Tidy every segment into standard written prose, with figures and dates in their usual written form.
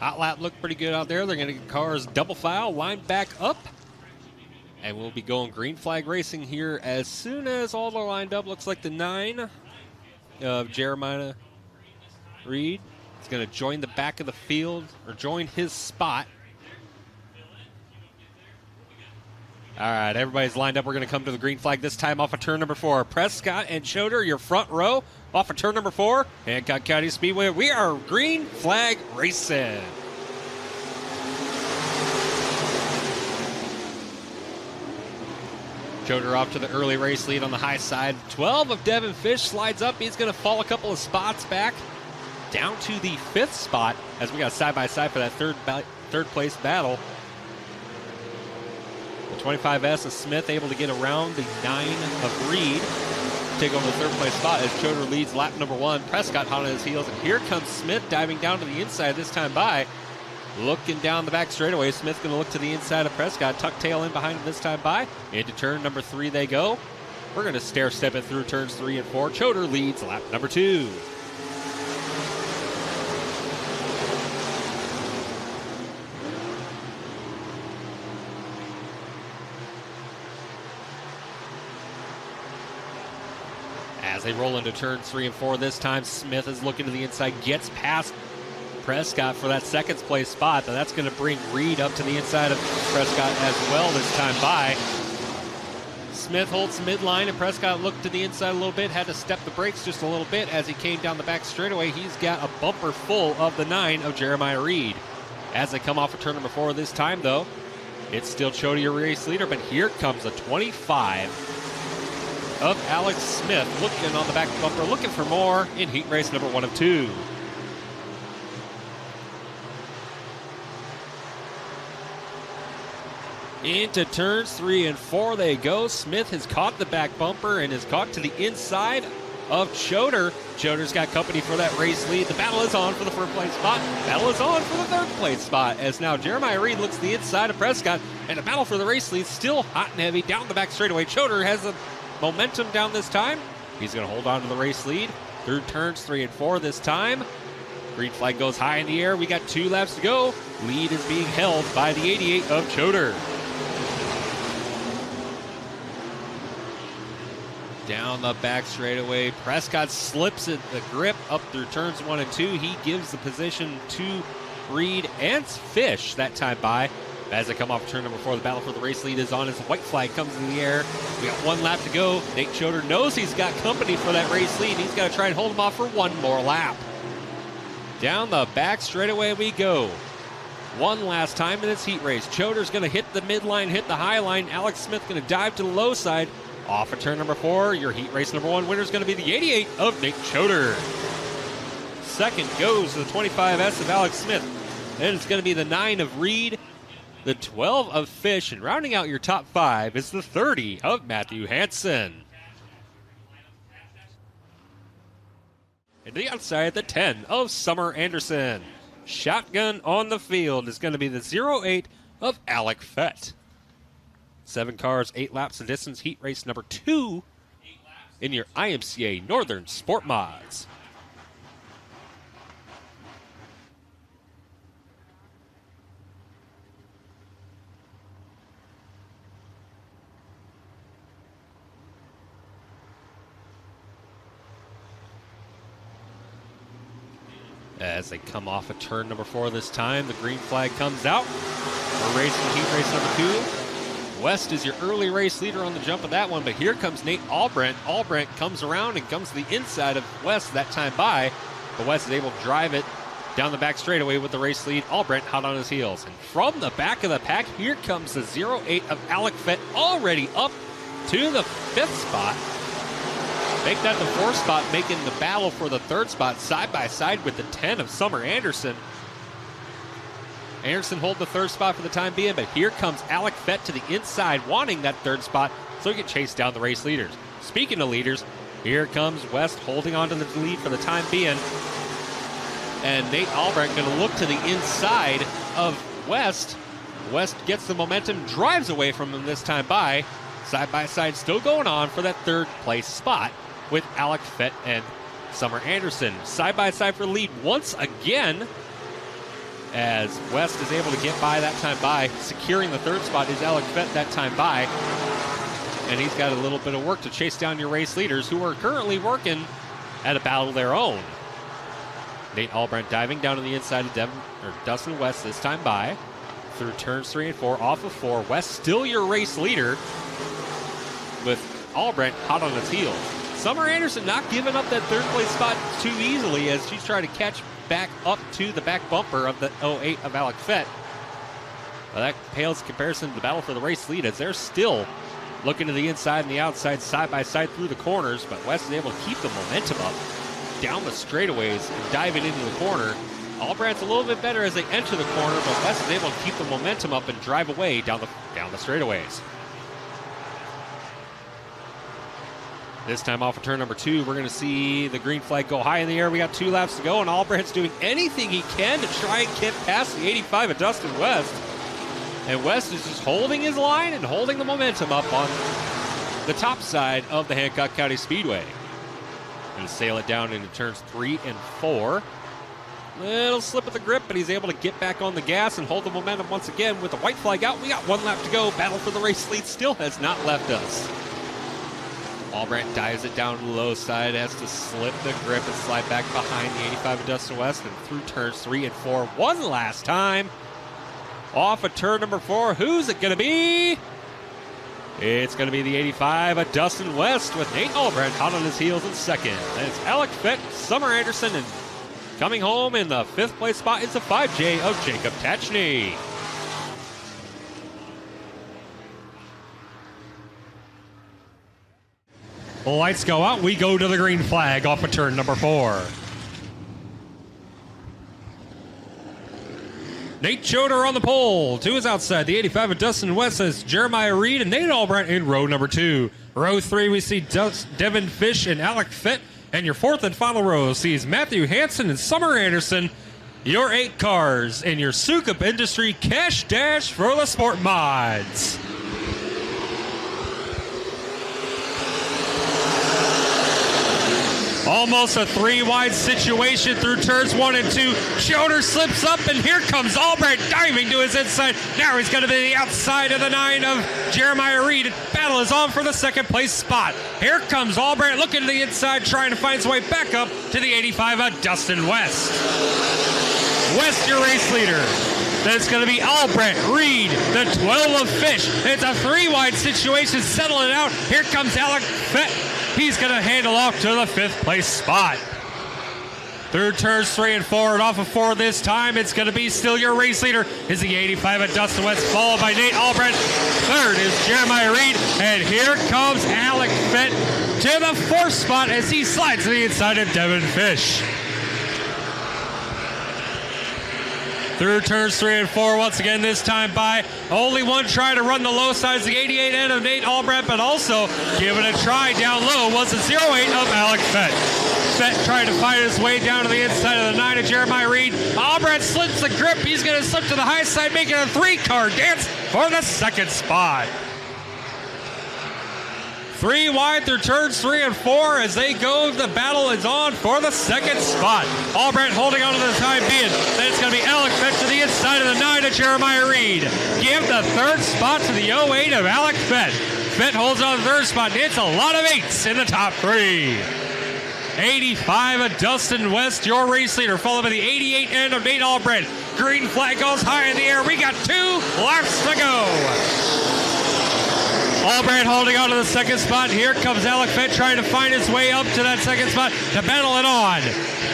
Hot lap looked pretty good out there. They're going to get cars double file, line back up. And we'll be going green flag racing here as soon as all are lined up. Looks like the 9 of Jeremiah Reed is going to join the back of the field, or join his spot. All right, everybody's lined up. We're going to come to the green flag this time off of turn number 4. Prescott and Choder, your front row, off of turn number 4. Hancock County Speedway. We are green flag racing. Choder off to the early race lead on the high side. 12 of Devin Fish slides up. He's going to fall a couple of spots back down to the 5th spot as we got side-by-side for that third place battle. The 25S of Smith able to get around the 9 of Reed, take over the 3rd place spot as Choder leads lap number 1. Prescott hot on his heels, and here comes Smith diving down to the inside this time by. Looking down the back straightaway, Smith's going to look to the inside of Prescott, tuck tail in behind him this time by. Into turn number 3 they go. We're going to stair-step it through turns 3 and 4. Choder leads lap number 2. As they roll into turns 3 and 4 this time, Smith is looking to the inside, gets past Prescott for that 2nd place spot, but that's going to bring Reed up to the inside of Prescott as well this time by. Smith holds midline, and Prescott looked to the inside a little bit, had to step the brakes just a little bit as he came down the back straightaway. He's got a bumper full of the 9 of Jeremiah Reed. As they come off of turn number 4 this time, though, it's still Choder, your race leader, but here comes a 25 of Alex Smith looking on the back bumper, looking for more in heat race number 1 of 2. Into turns 3 and 4 they go. Smith has caught the back bumper and is caught to the inside of Choder. Choder's got company for that race lead. The battle is on for the 1st place spot. Battle is on for the 3rd place spot as now Jeremiah Reed looks to the inside of Prescott, and the battle for the race lead still hot and heavy down the back straightaway. Choder has the momentum down this time. He's going to hold on to the race lead through turns 3 and 4 this time. Green flag goes high in the air. We got 2 laps to go. Lead is being held by the 88 of Choder. Down the back straightaway, Prescott slips it the grip up through turns 1 and 2. He gives the position to Reed and Fish that time by. As they come off turn number 4, the battle for the race lead is on as the white flag comes in the air. We got 1 lap to go. Nate Choder knows he's got company for that race lead. He's got to try and hold him off for 1 more lap. Down the back straightaway we go. One last time in this heat race. Choder's going to hit the midline, hit the high line. Alex Smith going to dive to the low side. Off of turn number 4, your heat race number 1 winner is going to be the 88 of Nate Choder. 2nd goes to the 25S of Alex Smith. Then it's going to be the 9 of Reed, the 12 of Fish, and rounding out your top 5 is the 30 of Matthew Hansen. And to the outside, the 10 of Summer Anderson. Shotgun on the field is going to be the 08 of Alec Fett. 7 cars, 8 laps of distance, heat race number 2 in your IMCA Northern Sport Mods. As they come off of turn number 4 this time, the green flag comes out. We're racing heat race number 2. West is your early race leader on the jump of that one, but here comes Nate Albrecht. Albrecht comes around and comes to the inside of West that time by, but West is able to drive it down the back straightaway with the race lead. Albrecht hot on his heels. And from the back of the pack, here comes the 08 of Alec Fett, already up to the 5th spot. Make that the 4th spot, making the battle for the 3rd spot side by side with the 10 of Summer Anderson. Anderson hold the 3rd spot for the time being, but here comes Alec Fett to the inside, wanting that 3rd spot so he can chase down the race leaders. Speaking of leaders, here comes West holding on to the lead for the time being. And Nate Albrecht going to look to the inside of West. West gets the momentum, drives away from him this time by. Side by side still going on for that 3rd place spot with Alec Fett and Summer Anderson. Side by side for the lead once again. as West is able to get by that time by. Securing the third spot is Alec Fett that time by. And he's got a little bit of work to chase down your race leaders, who are currently working at a battle of their own. Nate Albrandt diving down to the inside of Dustin West this time by. Through turns 3 and 4, off of 4. West still your race leader, with Albrandt hot on his heels. Summer Anderson not giving up that third place spot too easily as she's trying to catch back up to the back bumper of the 08 of Alec Fett. Well, that pales in comparison to the battle for the race lead, as they're still looking to the inside and the outside, side by side through the corners, but West is able to keep the momentum up down the straightaways and diving into the corner. Albrandt's a little bit better as they enter the corner, but West is able to keep the momentum up and drive away down the straightaways. This time off of turn number 2, we're going to see the green flag go high in the air. We got 2 laps to go, and Albrandt's doing anything he can to try and get past the 85 of Dustin West. And West is just holding his line and holding the momentum up on the top side of the Hancock County Speedway. Going to sail it down into turns 3 and 4. Little slip of the grip, but he's able to get back on the gas and hold the momentum once again. With the white flag out, we got 1 lap to go. Battle for the race lead still has not left us. Albrandt dives it down to the low side, has to slip the grip and slide back behind the 85 of Dustin West and through turns 3 and 4 one last time. Off of turn number 4, who's it going to be? It's going to be the 85 of Dustin West with Nate Albrandt hot on his heels in second. And it's Alec Fett, Summer Anderson, and coming home in the 5th place spot is the 5J of Jacob Tachny. Lights go out. We go to the green flag off of turn number 4. Nate Choder on the pole. 2 is outside. The 85 of Dustin West says Jeremiah Reed and Nate Albrandt in row number 2. Row 3, we see Devin Fish and Alec Fett. And your 4th and final row sees Matthew Hansen and Summer Anderson. Your 8 cars in your Sukup Industry Cash Dash for the Sport Mods. Almost a 3-wide situation through turns 1 and 2. Choder slips up, and here comes Albrandt diving to his inside. Now he's going to be the outside of the 9 of Jeremiah Reed. Battle is on for the 2nd place spot. Here comes Albrandt looking to the inside, trying to find his way back up to the 85 of Dustin West. West, your race leader. Then it's going to be Albrandt, Reed, the 12 of Fish. It's a 3-wide situation, settling it out. Here comes Alec Fett. He's going to handle off to the 5th place spot. Through turns 3 and 4, and off of 4 this time, it's going to be still your race leader is the 85 of Dustin West, followed by Nate Albrandt. 3rd is Jeremiah Reed, and here comes Alec Fett to the 4th spot as he slides to the inside of Devin Fish. Through turns 3 and 4, once again this time by only one try to run the low sides, the 88 end of Nate Albrandt, but also giving a try down low was the 08 of Alec Fett. Fett trying to find his way down to the inside of the 9 of Jeremiah Reed. Albrandt slips the grip. He's going to slip to the high side, making a 3-car dance for the 2nd spot. 3 wide through turns 3 and 4 as they go. The battle is on for the 2nd spot. Albrandt holding on to the time being. Then it's going to be Alec Fett to the inside of the 9 of Jeremiah Reed. Give the 3rd spot to the 08 of Alec Fett. Fett holds on to the 3rd spot. It's a lot of 8s in the top 3. 85 of Dustin West, your race leader, followed by the 88 end of Nate Albrandt. Green flag goes high in the air. We got 2 laps to go. Albrandt holding on to the 2nd spot. Here comes Alec Fett trying to find his way up to that 2nd spot to battle it on.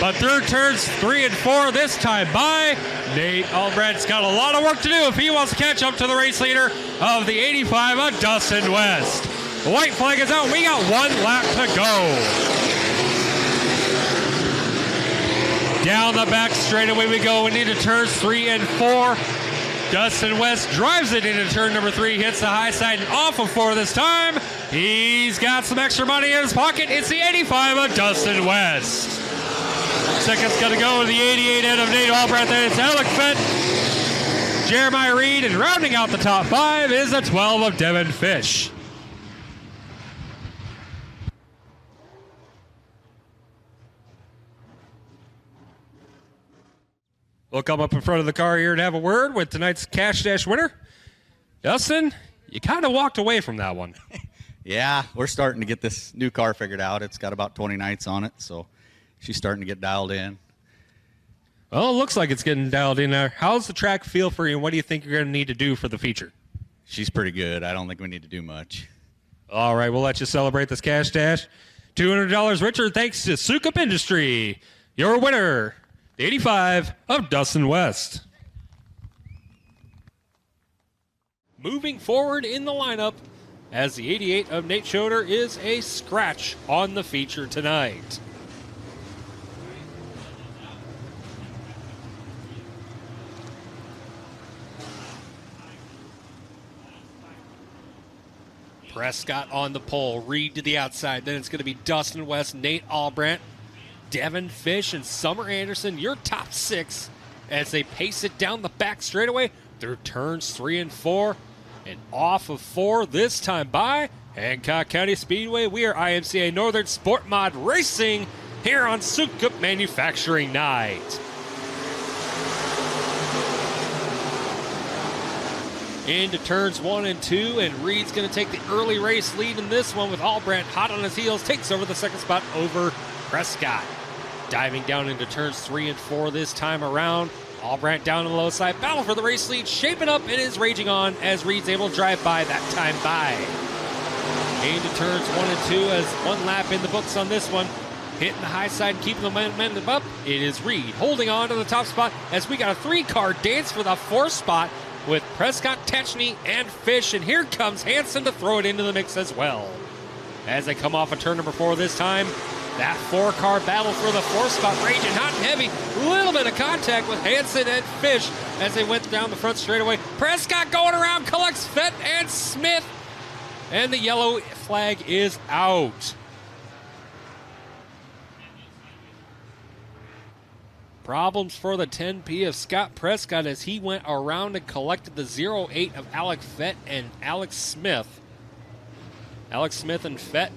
But through turns 3 and 4 this time by Nate Albrandt's got a lot of work to do if he wants to catch up to the race leader of the 85 of Dustin West. The white flag is out. We got 1 lap to go. Down the back straightaway we go into turns 3 and 4. Dustin West drives it into turn number 3, hits the high side and off of 4 this time. He's got some extra money in his pocket. It's the 85 of Dustin West. Second's going to go with the 88 end of Nate Albrandt. Then it's Alec Fett, Jeremiah Reed, and rounding out the top 5 is the 12 of Devin Fish. We'll come up in front of the car here and have a word with tonight's Cash Dash winner. Dustin, you kind of walked away from that one. Yeah, we're starting to get this new car figured out. It's got about 20 nights on it, so she's starting to get dialed in. Well, it looks like it's getting dialed in there. How's the track feel for you, and what do you think you're going to need to do for the feature? She's pretty good. I don't think we need to do much. All right, we'll let you celebrate this Cash Dash. $200 richer thanks to Sukup Industry. Your winner, the 85 of Dustin West. Moving forward in the lineup, as the 88 of Nate Schroeder is a scratch on the feature tonight. Prescott on the pole, Reed to the outside. Then it's going to be Dustin West, Nate Albrandt, Devin Fish, and Summer Anderson, your top 6, as they pace it down the back straightaway through turns 3 and 4. And off of 4 this time by Hancock County Speedway. We are IMCA Northern Sportmod Racing here on Sukup Manufacturing Night. Into turns 1 and 2, and Reed's going to take the early race lead in this one with Albrandt hot on his heels, takes over the second spot over Prescott. Diving down into turns 3 and 4 this time around. Albrandt down on the low side. Battle for the race lead, shaping up and is raging on as Reed's able to drive by that time by. Into turns 1 and 2 as 1 lap in the books on this one. Hitting the high side and keeping the momentum up. It is Reed holding on to the top spot as we got a 3-car dance for the 4th spot with Prescott, Techney, and Fish. And here comes Hansen to throw it into the mix as well. As they come off of turn number 4 this time, that 4-car battle for the 4th spot raging hot and heavy. Little bit of contact with Hansen and Fish as they went down the front straightaway. Prescott going around, collects Fett and Smith. And the yellow flag is out. Problems for the 10P of Scott Prescott as he went around and collected the 08 of Alec Fett and Alex Smith. Alex Smith and Fett,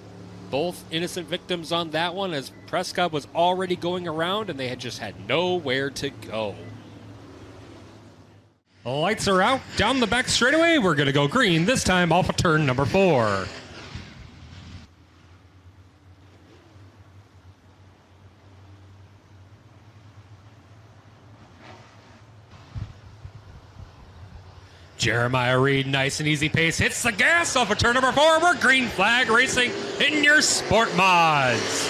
both innocent victims on that one, as Prescott was already going around and they had just had nowhere to go. The lights are out. Down the back straightaway, we're going to go green, this time off of turn number 4. Jeremiah Reed, nice and easy pace, hits the gas off of turn number 4. We're green flag racing in your sport mods.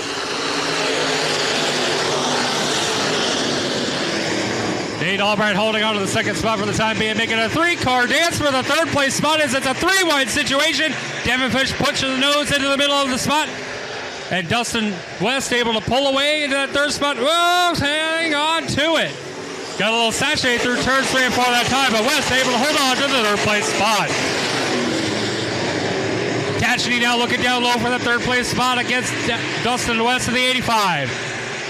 Nate Albrandt holding on to the second spot for the time being, making a 3-car dance for the 3rd place spot as it's a 3-wide situation. Devin Fish punching the nose into the middle of the spot. And Dustin West able to pull away into that 3rd spot. Whoa, hang on to it. Got a little sachet through turns 3 and 4 that time, but West able to hold on to the 3rd place spot. Catchity now looking down low for the 3rd place spot against Dustin West of the 85.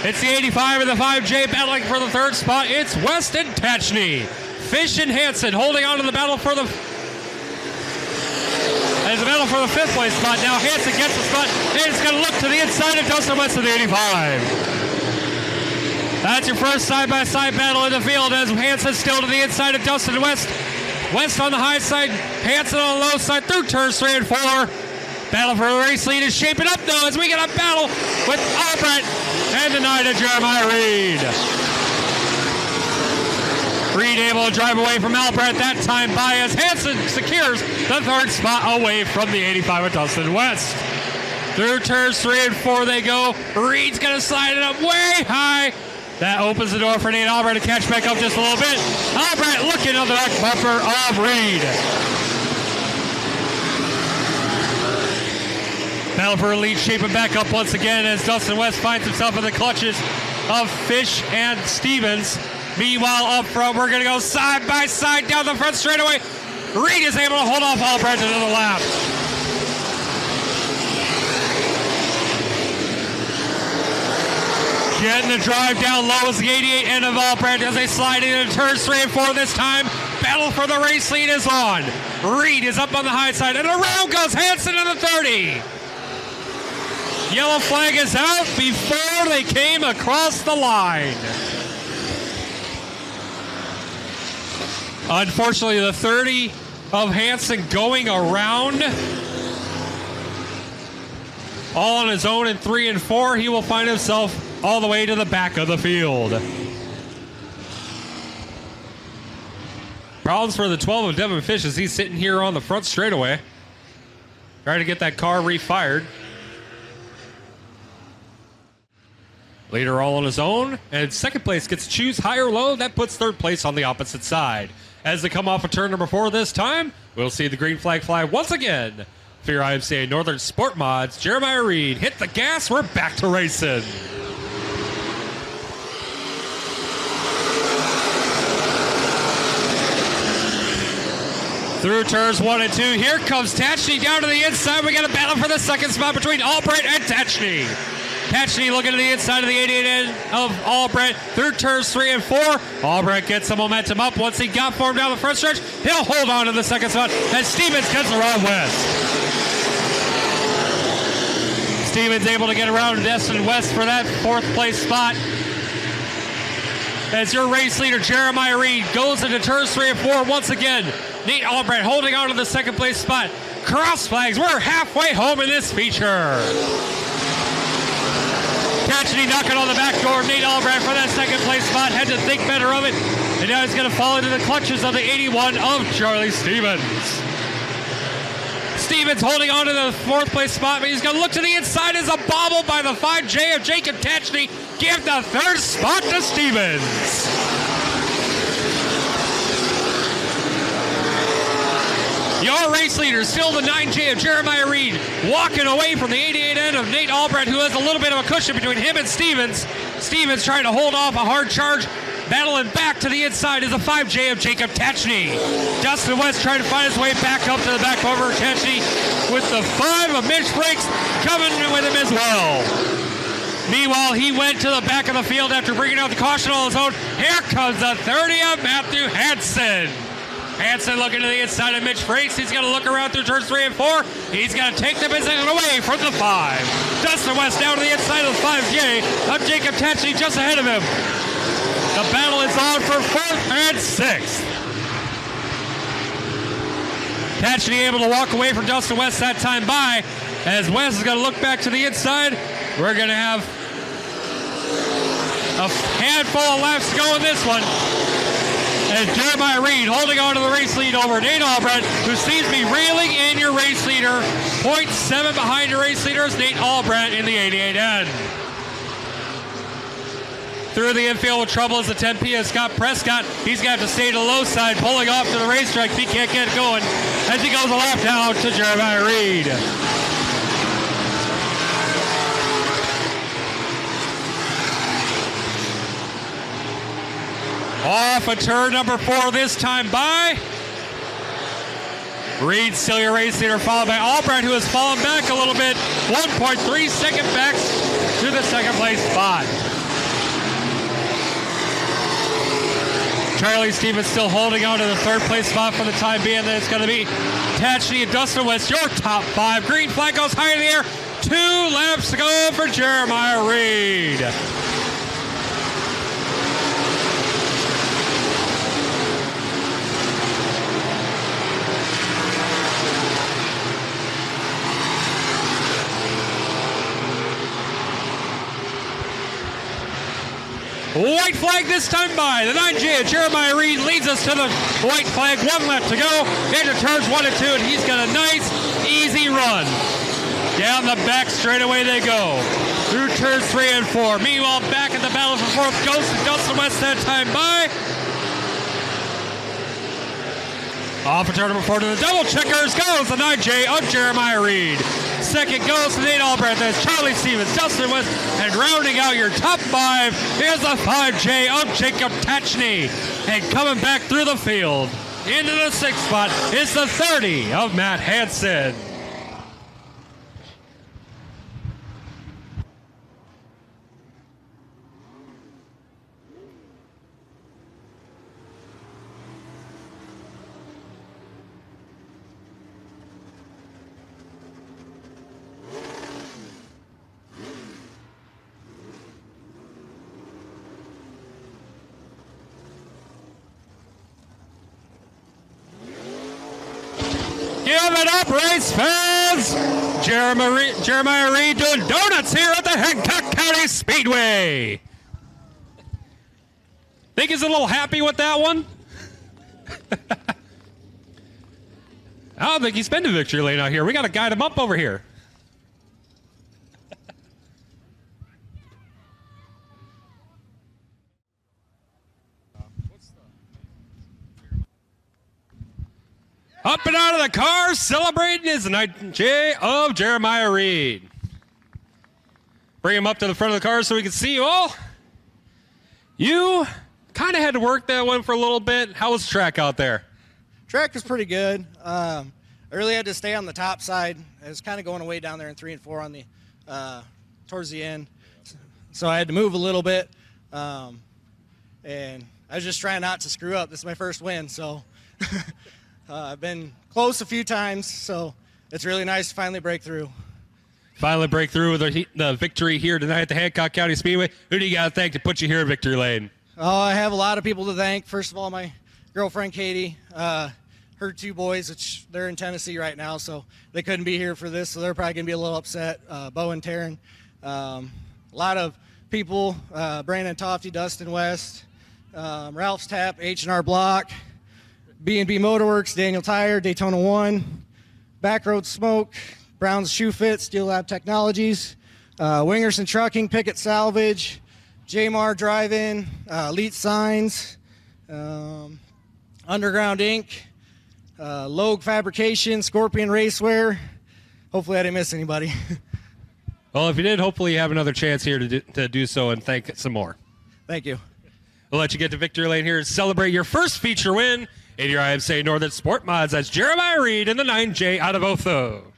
It's the 85 and the 5J battling for the 3rd spot. It's West and Tatchney. Fish and Hansen holding on to the battle for the... There's a battle for the 5th place spot. Now Hansen gets the spot, and it's going to look to the inside of Dustin West of the 85. That's your first side-by-side battle in the field as Hansen still to the inside of Dustin West. West on the high side, Hansen on the low side through turns 3 and 4. Battle for the race lead is shaping up though as we get a battle with Albrandt and denied to Jeremiah Reed. Reed able to drive away from Albrandt that time by as Hansen secures the 3rd spot away from the 85 of Dustin West. Through turns 3 and 4 they go. Reed's going to slide it up way high. That opens the door for Nate Albrandt to catch back up just a little bit. Albrandt looking on the back bumper of Reed. Battle for a lead shaping back up once again as Dustin West finds himself in the clutches of Fish and Stevens. Meanwhile, up front, we're going to go side by side down the front straightaway. Reed is able to hold off Albrandt into the lap. Getting the drive down low is the 88 end of Albrandt as they slide into turns 3 and 4 this time. Battle for the race lead is on. Reed is up on the high side, and around goes Hansen in the 30. Yellow flag is out before they came across the line. Unfortunately, the 30 of Hansen going around. All on his own in 3 and 4. He will find himself all the way to the back of the field. Problems for the 12 of Devin Fish as he's sitting here on the front straightaway. Trying to get that car refired. Leader all on his own. And second place gets to choose high or low. That puts third place on the opposite side. As they come off of turn number 4 this time, we'll see the green flag fly once again. For your IMCA Northern Sportmods, Jeremiah Reed, hit the gas. We're back to racing. Through turns 1 and 2, here comes Tatchney down to the inside. We got a battle for the second spot between Albright and Tatchney. Tatchney looking to the inside of the 88 end of Albright through turns 3 and 4. Albright gets some momentum up. Once he got formed down the front stretch, he'll hold on to the second spot as Stevens gets around West. Stevens able to get around Destin West for that 4th place spot. As your race leader, Jeremiah Reed, goes into turns 3 and 4 once again. Nate Albright holding on to the second place spot. Cross flags, we're halfway home in this feature. Tatchney knocking on the back door of Nate Albright for that second place spot. Had to think better of it. And now he's going to fall into the clutches of the 81 of Charlie Stevens. Stevens holding on to the 4th place spot, but he's going to look to the inside as a bobble by the 5J of Jacob Tatchney. Give the 3rd spot to Stevens. Your race leader, still the 9J of Jeremiah Reed, walking away from the 88 end of Nate Albright, who has a little bit of a cushion between him and Stevens. Stevens trying to hold off a hard charge. Battling back to the inside is a 5J of Jacob Tatchney. Dustin West trying to find his way back up to the back over Tatchney with the 5 of Mitch Frakes coming with him as well. Meanwhile, he went to the back of the field after bringing out the caution on his own. Here comes the 30 of Matthew Hansen. Hansen looking to the inside of Mitch Frakes. He's going to look around through turns 3 and 4. He's going to take the position away from the 5. Dustin West down to the inside of the 5J of Jacob Tatchney just ahead of him. The battle is on for 4th and 6th. Tatchney able to walk away from Dustin West that time by. As West is going to look back to the inside, we're going to have a handful of laps to go in this one. And Jeremiah Reed holding on to the race lead over Nate Albright, who seems to be reeling in your race leader. 0.7 behind your race leader is Nate Albright in the 88 end. Through the infield with trouble is the 10P of Scott Prescott. He's got to stay to the low side, pulling off to the racetrack if he can't get it going as he goes a lap down to Jeremiah Reed. Off of turn number 4 this time by. Reed still your race leader, followed by Albright, who has fallen back a little bit. 1.3 second back to the second place spot. Charlie Stevens still holding on to the 3rd place spot for the time being. Then it's going to be Tatchney and Dustin West, your top 5. Green flag goes high in the air. 2 laps to go for Jeremiah Reed. White flag this time by. The 9J of Jeremiah Reed leads us to the white flag. 1 lap to go. Into turns 1 and 2, and he's got a nice, easy run. Down the back straightaway they go. Through turns 3 and 4. Meanwhile, back in the battle for 4th goes to Dustin West that time by. Off of turn number 4 to the double checkers goes the 9J of Jeremiah Reed. Second goes to Nate Albright. That's Charlie Stevens, Dustin West, and rounding out your top 5 is the 5J of Jacob Tatchney. And coming back through the field into the 6th spot is the 30 of Matt Hansen. it up, race fans! Jeremiah Reed doing donuts here at the Hancock County Speedway. Think he's a little happy with that one? I don't think he's been to victory lane out here. We got to guide him up over here. Up and out of the car, celebrating his 9J of Jeremiah Reed. Bring him up to the front of the car so we can see you all. You kind of had to work that one for a little bit. How was the track out there? Track was pretty good. I really had to stay on the top side. I was kind of going away down there in 3 and 4 on the towards the end, so I had to move a little bit. And I was just trying not to screw up. This is my first win, so I've been close a few times, so it's really nice to finally break through. Finally break through with the victory here tonight at the Hancock County Speedway. Who do you got to thank to put you here in victory lane? Oh, I have a lot of people to thank. First of all, my girlfriend Katie, her 2 boys, which they're in Tennessee right now, so they couldn't be here for this, so they're probably going to be a little upset. Bo and Taryn. A lot of people, Brandon Tofty, Dustin West, Ralph's Tap, H&R Block, B&B Motorworks, Daniel Tire, Daytona 1, Backroad Smoke, Brown's Shoe Fit, Steel Lab Technologies, Wingerson Trucking, Pickett Salvage, Jmar Drive-In, Elite Signs, Underground Inc., Logue Fabrication, Scorpion Racewear. Hopefully I didn't miss anybody. Well, if you did, hopefully you have another chance here to do so and thank some more. Thank you. We'll let you get to victory lane here and celebrate your first feature win in your IMCA Northern Sport Mods. That's Jeremiah Reed in the 9J out of Otho.